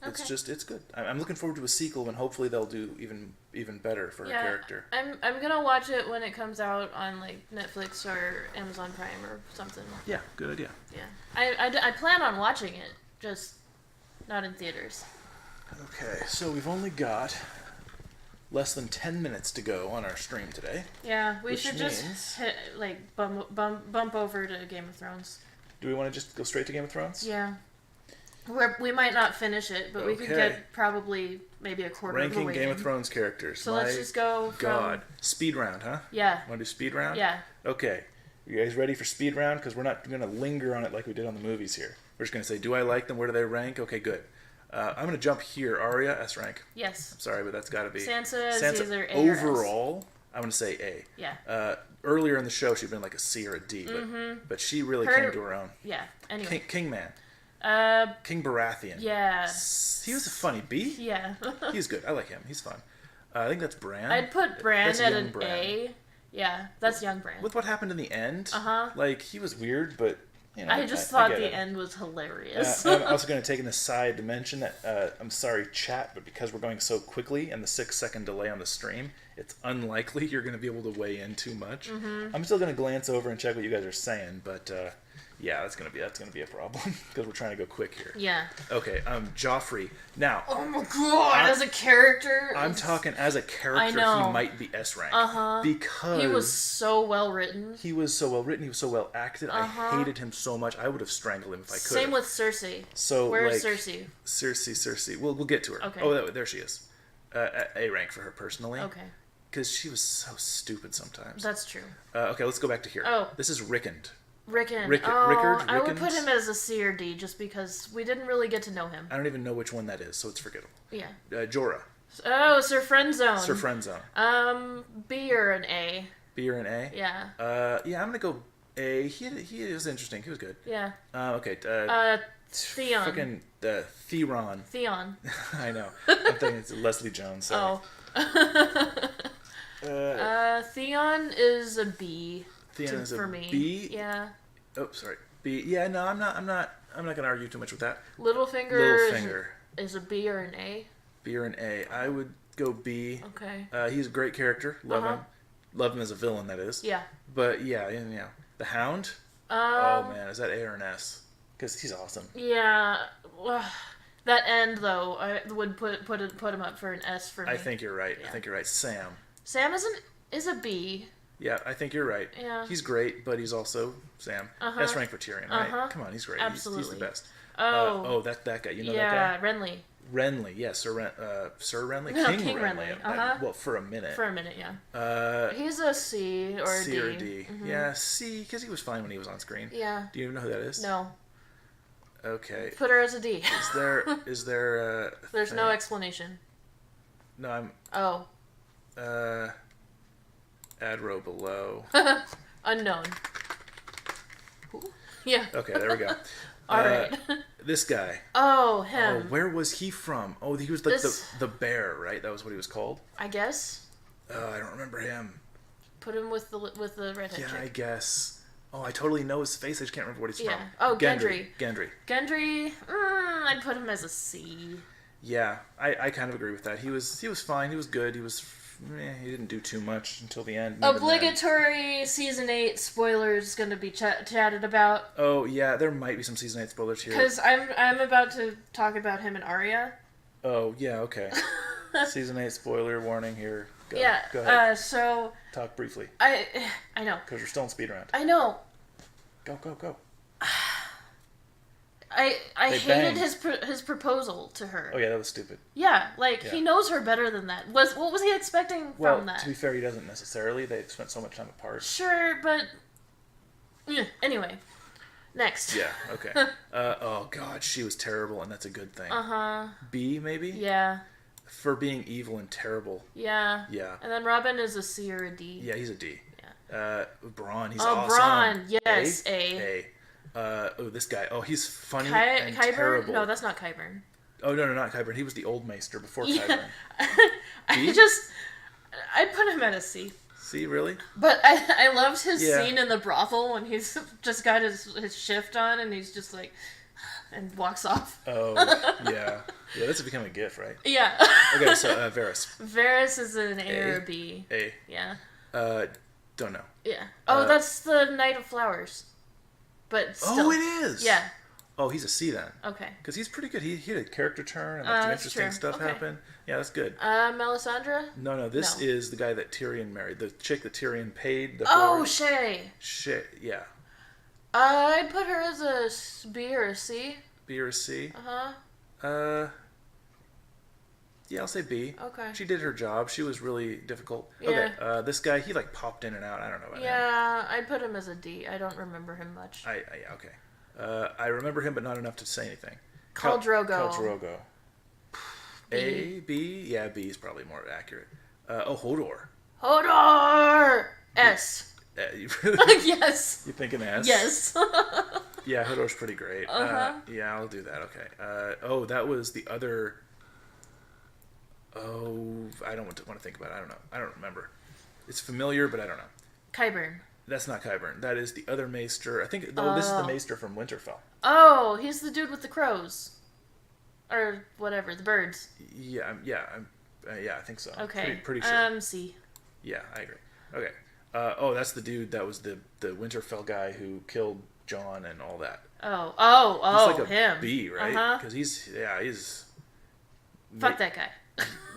Okay. It's good. I'm looking forward to a sequel, and hopefully they'll do even better for her character. I'm gonna watch it when it comes out on, like, Netflix or Amazon Prime or something. Yeah, good idea. Yeah, I plan on watching it, just not in theaters. Okay, so we've only got less than 10 minutes to go on our stream today. Yeah, we should just bump over to Game of Thrones. Do we want to just go straight to Game of Thrones? Yeah. We might not finish it, but we could get probably maybe a quarter of the way Ranking Game of Thrones characters. So let's just go from... God. Speed round, huh? Yeah. Want to do speed round? Yeah. Okay. You guys ready for speed round? Because we're not going to linger on it like we did on the movies here. We're just going to say, do I like them? Where do they rank? Okay, good. I'm going to jump here. Arya, S rank. Yes. I'm sorry, but that's got to be... Sansa is either A overall, I'm going to say A. Yeah. Earlier in the show, she'd been like a C or a D, but she really came to her own. Yeah, anyway. King Man. King Baratheon. Yeah. He was a funny B. Yeah. He's good. I like him. He's fun. I think that's Bran. I'd put Bran at an A. Yeah, that's young Bran. With what happened in the end, like, he was weird, but, I just thought the end was hilarious. I'm also going to take an aside to mention that, I'm sorry, chat, but because we're going so quickly and the 6-second delay on the stream, it's unlikely you're going to be able to weigh in too much. I'm still going to glance over and check what you guys are saying, but yeah, that's gonna be a problem because we're trying to go quick here. Yeah. Okay. Joffrey. Now. Oh my god! As a character. I'm talking as a character. He might be S rank. Because he was so well written. He was so well written. He was so well acted. I hated him so much. I would have strangled him if I could. Same with Cersei. So where's Cersei? Cersei. We'll get to her. Okay. Oh, there she is. A rank for her personally. Okay. Because she was so stupid sometimes. That's true. Okay, let's go back to here. Oh. This is Rickon. Rickard. I would put him as a C or D just because we didn't really get to know him. I don't even know which one that is, so it's forgettable. Yeah. Jorah. Oh, Sir Friendzone. Sir Friendzone. B or an A. B or an A? Yeah. Yeah, I'm gonna go A. He was interesting. He was good. Yeah. Okay. Theon. Fucking Theron. Theon. I know. I'm thinking it's Leslie Jones. Sorry. Oh. Theon is a B. Theon is for a me. B. Yeah. Oh, sorry. B. Yeah, no, I'm not gonna argue too much with that. Littlefinger is a B or an A. B or an A. I would go B. Okay. He's a great character. Love him. Love him as a villain, that is. Yeah. But yeah, the Hound. Oh man, is that A or an S? Because he's awesome. Yeah. That end though, I would put him up for an S for me. I think you're right. Yeah. I think you're right. Sam is a B. Yeah, I think you're right. Yeah. He's great, but he's also Sam. S rank for Tyrion, right? Come on, he's great. Absolutely. He's the best. Oh. That guy. You know that guy? Yeah, Renly. Yeah, Sir Renly. No, King Renly. Well, for a minute. Yeah. He's a C or a C D. or a D. Mm-hmm. Yeah, C, because he was fine when he was on screen. Yeah. Do you even know who that is? No. Okay. Put her as a D. Is there There's no explanation. No, I'm... Oh. Add row below. Unknown. Yeah. Okay, there we go. All right. This guy. Oh, him. Oh, where was he from? Oh, he was like the bear, right? That was what he was called? I guess. I don't remember him. Put him with the redhead chick. Yeah, I guess. Oh, I totally know his face. I just can't remember what he's from. Oh, Gendry. Gendry. I'd put him as a C. Yeah, I kind of agree with that. He was fine. He was good. He didn't do too much until the end. Obligatory season 8 spoilers going to be chatted about. Oh yeah, there might be some season 8 spoilers here. Because I'm about to talk about him and Arya. Oh yeah, okay. Season 8 spoiler warning here. Go ahead. So talk briefly. I know. Because we're still in speed round. I know. Go. I hated his proposal to her. Oh yeah, that was stupid. Yeah, he knows her better than that. What was he expecting from that? Well, to be fair, he doesn't necessarily. They've spent so much time apart. Sure, but anyway, next. Yeah. Okay. Oh god, she was terrible, and that's a good thing. B maybe. Yeah. For being evil and terrible. Yeah. Yeah. And then Robin is a C or a D. Yeah, he's a D. Yeah. Braun, he's awesome. Braun, yes, A. This guy. Oh, he's funny and Qyburn? terrible. No, that's not Qyburn. Oh, no, not Qyburn. He was the old maester before Qyburn. I'd put him at a C. C, really? But I loved his scene in the brothel when he's just got his shift on and he's just like, and walks off. Oh, yeah. Yeah, this is becoming a GIF, right? Yeah. Okay, so Varys. Varys is an A or a B. A. Yeah. Don't know. Yeah. Oh, that's the Knight of Flowers. But still. Oh, it is? Yeah. Oh, he's a C then. Okay. Because he's pretty good. He had a character turn and some interesting stuff happen. Yeah, that's good. Melisandre? No, this is the guy that Tyrion married. The chick that Tyrion paid. Shae. Shae, yeah. I'd put her as a B or a C. B or a C? Uh-huh. Yeah, I'll say B. Okay. She did her job. She was really difficult. Yeah. Okay, this guy, he popped in and out. I don't know about him. Yeah, I'd put him as a D. I don't remember him much. Yeah, okay. I remember him, but not enough to say anything. Khal Drogo. Khal Drogo. A, B? Yeah, B is probably more accurate. Hodor. Hodor! S. Yes. You think an S? Yes. Yeah, Hodor's pretty great. Yeah, I'll do that. Okay. That was the other... Oh, I don't want to think about it. I don't know. I don't remember. It's familiar, but I don't know. Qyburn. That's not Qyburn. That is the other maester. I think this is the maester from Winterfell. Oh, he's the dude with the crows. Or whatever, the birds. Yeah, I think so. Okay. Pretty sure. C. Yeah, I agree. Okay. That's the dude that was the Winterfell guy who killed Jon and all that. He's like a him. B, right? Because he's Fuck that guy.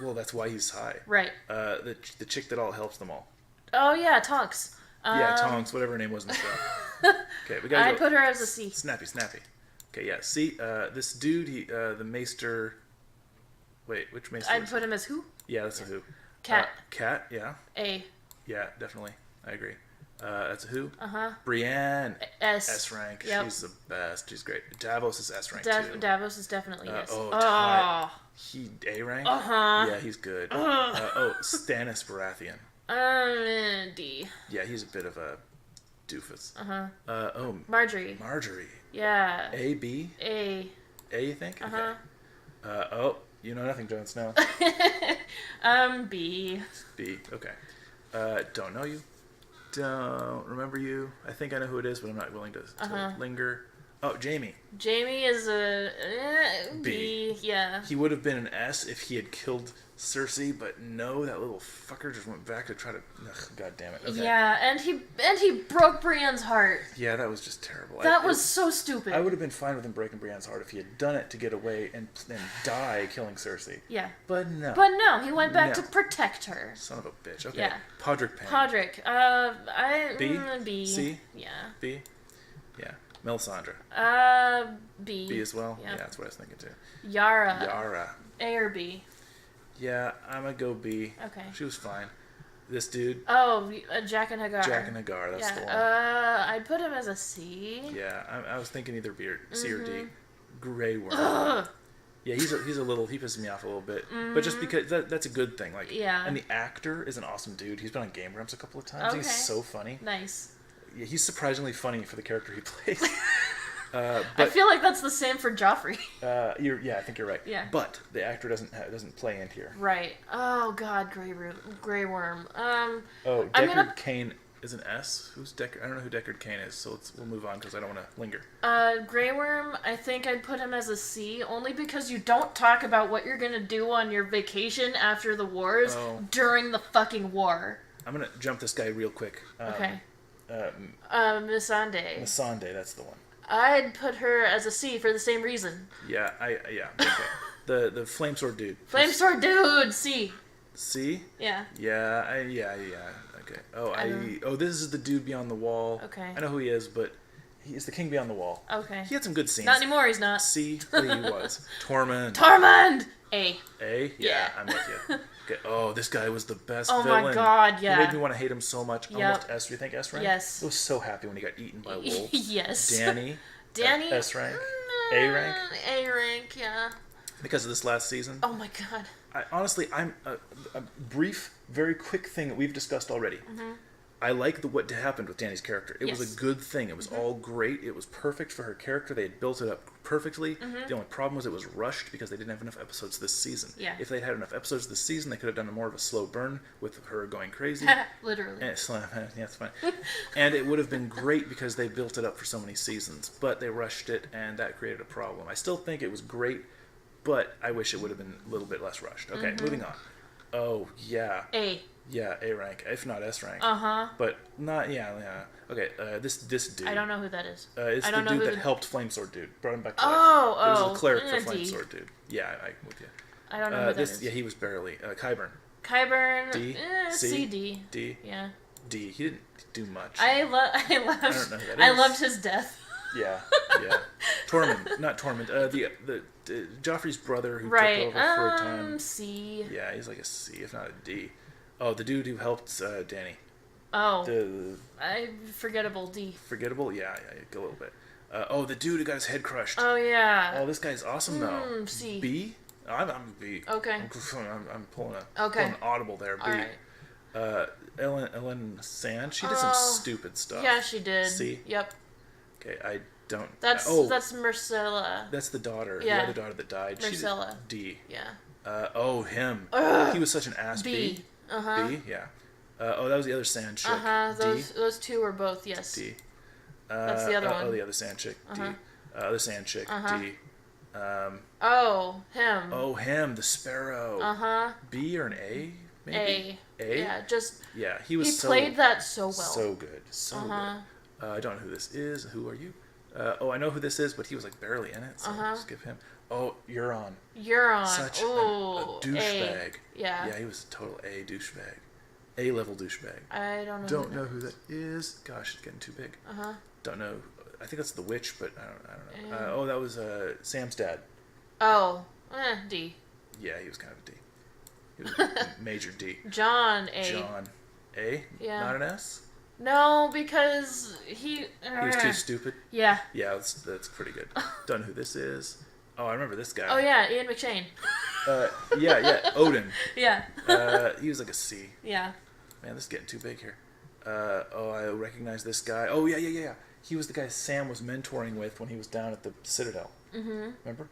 Well, that's why he's high. Right. The chick that all helps them all. Oh yeah, Tonks. Tonks, whatever her name was in the show. Okay, we gotta I put her as a C. Snappy. Okay, yeah. C. This dude, the maester. Wait, which maester? I'd put him as who? Yeah, that's a who. Cat. Cat, yeah. A. Yeah, definitely. I agree. That's a who? Brienne. S rank. Yep. She's the best. She's great. Davos is S rank too. Davos is definitely S. He A rank? Yeah, he's good. Stannis Baratheon. D. Yeah, he's a bit of a doofus. Marjorie. Yeah. A, B? A, you think? Okay. You know nothing, Jon Snow. B. B, okay. Don't know you. Don't remember you. I think I know who it is, but I'm not willing to linger. Oh, Jamie. Jamie is a B. Yeah. He would have been an S if he had killed Cersei, but no, that little fucker just went back to try to. Ugh, God damn it. Okay. Yeah, and he broke Brienne's heart. Yeah, that was just terrible. That was so stupid. I would have been fine with him breaking Brienne's heart if he had done it to get away and die killing Cersei. Yeah. But no. He went back to protect her. Son of a bitch. Okay. Yeah. Podrick Payne. B. C? Yeah. B? Yeah. Melisandre. B. B as well? Yep. Yeah, that's what I was thinking too. Yara. A or B? Yeah, I'm gonna go B. Okay. She was fine. This dude. Oh, Jack and Hagar. Jack and Hagar, that's the one. I'd put him as a C. Yeah, I was thinking either B or C or D. Grey Worm. Ugh. Yeah, he's a little. He pisses me off a little bit, but just because that's a good thing. Like, yeah. And the actor is an awesome dude. He's been on Game Grumps a couple of times. Okay. He's so funny. Nice. Yeah, he's surprisingly funny for the character he plays. But, I feel like that's the same for Joffrey. I think you're right. Yeah. But the actor doesn't play in here. Right. Oh God, Grey Worm. Oh, Deckard Cain is an S. Who's Deckard? I don't know who Deckard Cain is, so we'll move on because I don't want to linger. Grey Worm, I think I'd put him as a C, only because you don't talk about what you're gonna do on your vacation after the wars during the fucking war. I'm gonna jump this guy real quick. Okay. Missandei. Missandei, that's the one. I'd put her as a C for the same reason. Yeah, okay. The Flamesword dude. Flamesword dude, C. C? Yeah. Yeah, okay. This is the dude beyond the wall. Okay. I know who he is, but he's the king beyond the wall. Okay. He had some good scenes. Not anymore, he's not. C, but he was. Tormund. A. A? Yeah, I'm with you. Okay. Oh, this guy was the best villain. villain. Oh my god, yeah. He made me want to hate him so much. Yep. Almost S. Do you think S rank? Yes. I was so happy when he got eaten by wolves. Yes. Danny? S rank? A rank? A rank, yeah. Because of this last season? Oh my god. I'm a brief, very quick thing that we've discussed already. Mm-hmm. I like what happened with Dany's character. It was a good thing. It was all great. It was perfect for her character. They had built it up perfectly. Mm-hmm. The only problem was it was rushed because they didn't have enough episodes this season. Yeah. If they'd had enough episodes this season, they could have done more of a slow burn with her going crazy. Literally. Yeah, it's fine. And it would have been great because they built it up for so many seasons. But they rushed it, and that created a problem. I still think it was great, but I wish it would have been a little bit less rushed. Okay, moving on. Oh, yeah. A. Yeah, A rank, if not S rank. Uh-huh. But not, yeah. Okay, this dude. I don't know who that is. It's the dude that helped Flamesword dude. Brought him back to life. Oh. It was the cleric for Flamesword dude. Yeah, I'm with you. I don't know who that is. Yeah, he was barely. Qyburn. Qyburn. D. C. D. D. Yeah. D. He didn't do much. I don't know who that is. I loved his death. Yeah. Tormund. Not Tormund. The Joffrey's brother who took over for a time. C. Yeah, he's like a C, if not a D. Oh, the dude who helped Dany. Oh. Forgettable D. Forgettable? Yeah, a little bit. The dude who got his head crushed. Oh, yeah. Oh, this guy's awesome, though. C. B? I'm B. Okay. I'm pulling an audible there. B. All right. Ellen Sand, she did some stupid stuff. Yeah, she did. C? Yep. Okay, I don't... That's Myrcella. That's the daughter. Yeah. The other daughter that died. Myrcella. D. Yeah. Him. He was such an ass. B. Uh-huh. B? Yeah. That was the other sand chick. Uh-huh. Those two were both, yes. D. That's the other one. Oh, the other sand chick. D. Other sand chick. D. Him. Oh, him, the sparrow. Uh-huh. B or an A, maybe? A? Yeah, just... Yeah, he played that so well. So good. So good. I don't know who this is. Who are you? I know who this is, but he was like barely in it, so just give him... Oh, Euron. Such a douchebag. Yeah. Yeah, he was a total A douchebag. A-level douchebag. I don't know. Don't know who that is. Gosh, it's getting too big. Uh-huh. Don't know. I think that's the witch, but I don't know. That was Sam's dad. Oh, D. Yeah, he was kind of a D. He was a major D. John, A. John, A? Yeah. Not an S? No, because he was too stupid? Yeah. Yeah, that's pretty good. Don't know who this is. Oh, I remember this guy. Oh, yeah, Ian McShane. Yeah, Odin. Yeah. He was like a C. Yeah. Man, this is getting too big here. I recognize this guy. Oh, yeah. He was the guy Sam was mentoring with when he was down at the Citadel. Mm-hmm. Remember?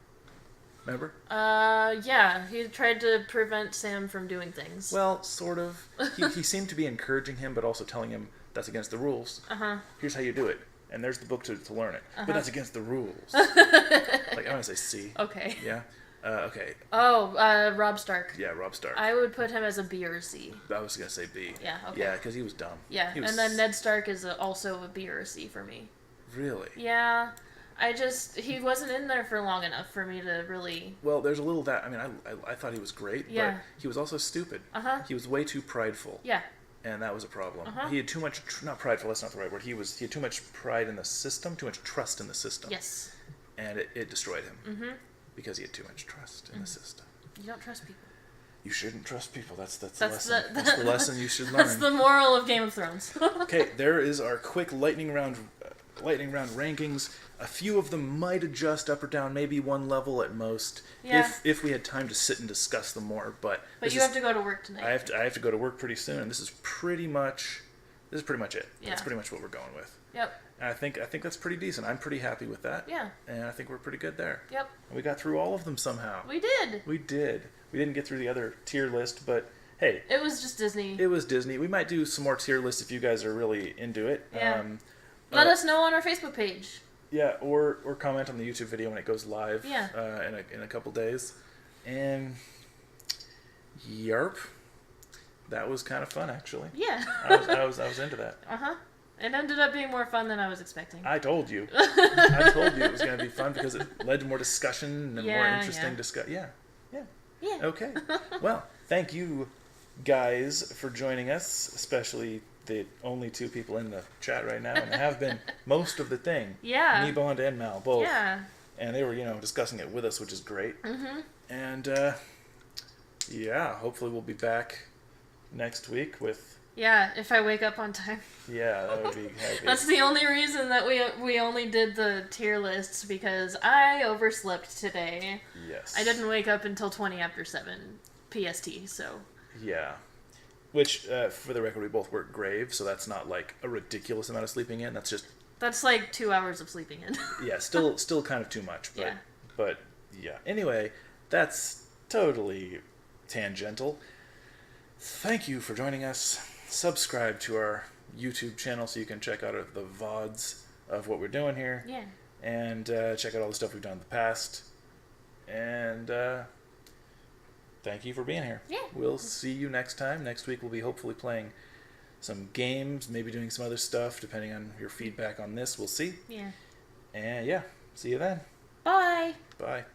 Remember? Yeah. He tried to prevent Sam from doing things. Well, sort of. He seemed to be encouraging him, but also telling him that's against the rules. Here's how you do it. And there's the book to learn it. But that's against the rules. Like, I want to say C. Okay. Yeah? Okay. Oh, Rob Stark. Yeah, Rob Stark. I would put him as a B or a C. I was going to say B. Yeah, okay. Yeah, because he was dumb. Yeah, and then Ned Stark is also a B or a C for me. Really? Yeah. He wasn't in there for long enough for me to really... Well, there's a little that, I mean, I thought he was great, but he was also stupid. He was way too prideful. Yeah. And that was a problem. He had too much, not prideful, that's not the right word. He had too much pride in the system, too much trust in the system. Yes. And it destroyed him. Because he had too much trust in the system. You don't trust people. You shouldn't trust people. That's the lesson. That's the lesson you should learn. That's the moral of Game of Thrones. Okay, there is our quick lightning round rankings. A few of them might adjust up or down, maybe one level at most, if we had time to sit and discuss them more. But you have to go to work tonight. I have to go to work pretty soon, and this is pretty much it. Yeah. That's pretty much what we're going with. Yep. And I think that's pretty decent. I'm pretty happy with that. Yeah. And I think we're pretty good there. Yep. And we got through all of them somehow. We did. We did. We didn't get through the other tier list, but hey. It was just Disney. It was Disney. We might do some more tier lists if you guys are really into it. Yeah. Let us know on our Facebook page. Yeah, or comment on the YouTube video when it goes live. Yeah. In a couple days. And yarp. That was kind of fun, actually. Yeah. I was into that. It ended up being more fun than I was expecting. I told you. I told you it was going to be fun because it led to more discussion and more interesting discussion. Yeah. Okay. Well, thank you guys for joining us, especially the only two people in the chat right now, and have been most of the thing. Yeah. Me, Bond, and Mal, both. Yeah. And they were, discussing it with us, which is great. And, hopefully we'll be back next week with... Yeah, if I wake up on time. Yeah, that would be heavy. That's the only reason that we only did the tier lists, because I overslept today. Yes. I didn't wake up until 20 after 7 PST, so... Yeah. Which, for the record, we both work grave, so that's not, like, a ridiculous amount of sleeping in. That's just... That's, like, 2 hours of sleeping in. Yeah, still kind of too much. But, But, yeah. Anyway, that's totally tangential. Thank you for joining us. Subscribe to our YouTube channel so you can check out the VODs of what we're doing here. Yeah. And check out all the stuff we've done in the past. And... thank you for being here. Yeah. We'll see you next time. Next week we'll be hopefully playing some games, maybe doing some other stuff, depending on your feedback on this. We'll see. Yeah. And see you then. Bye. Bye.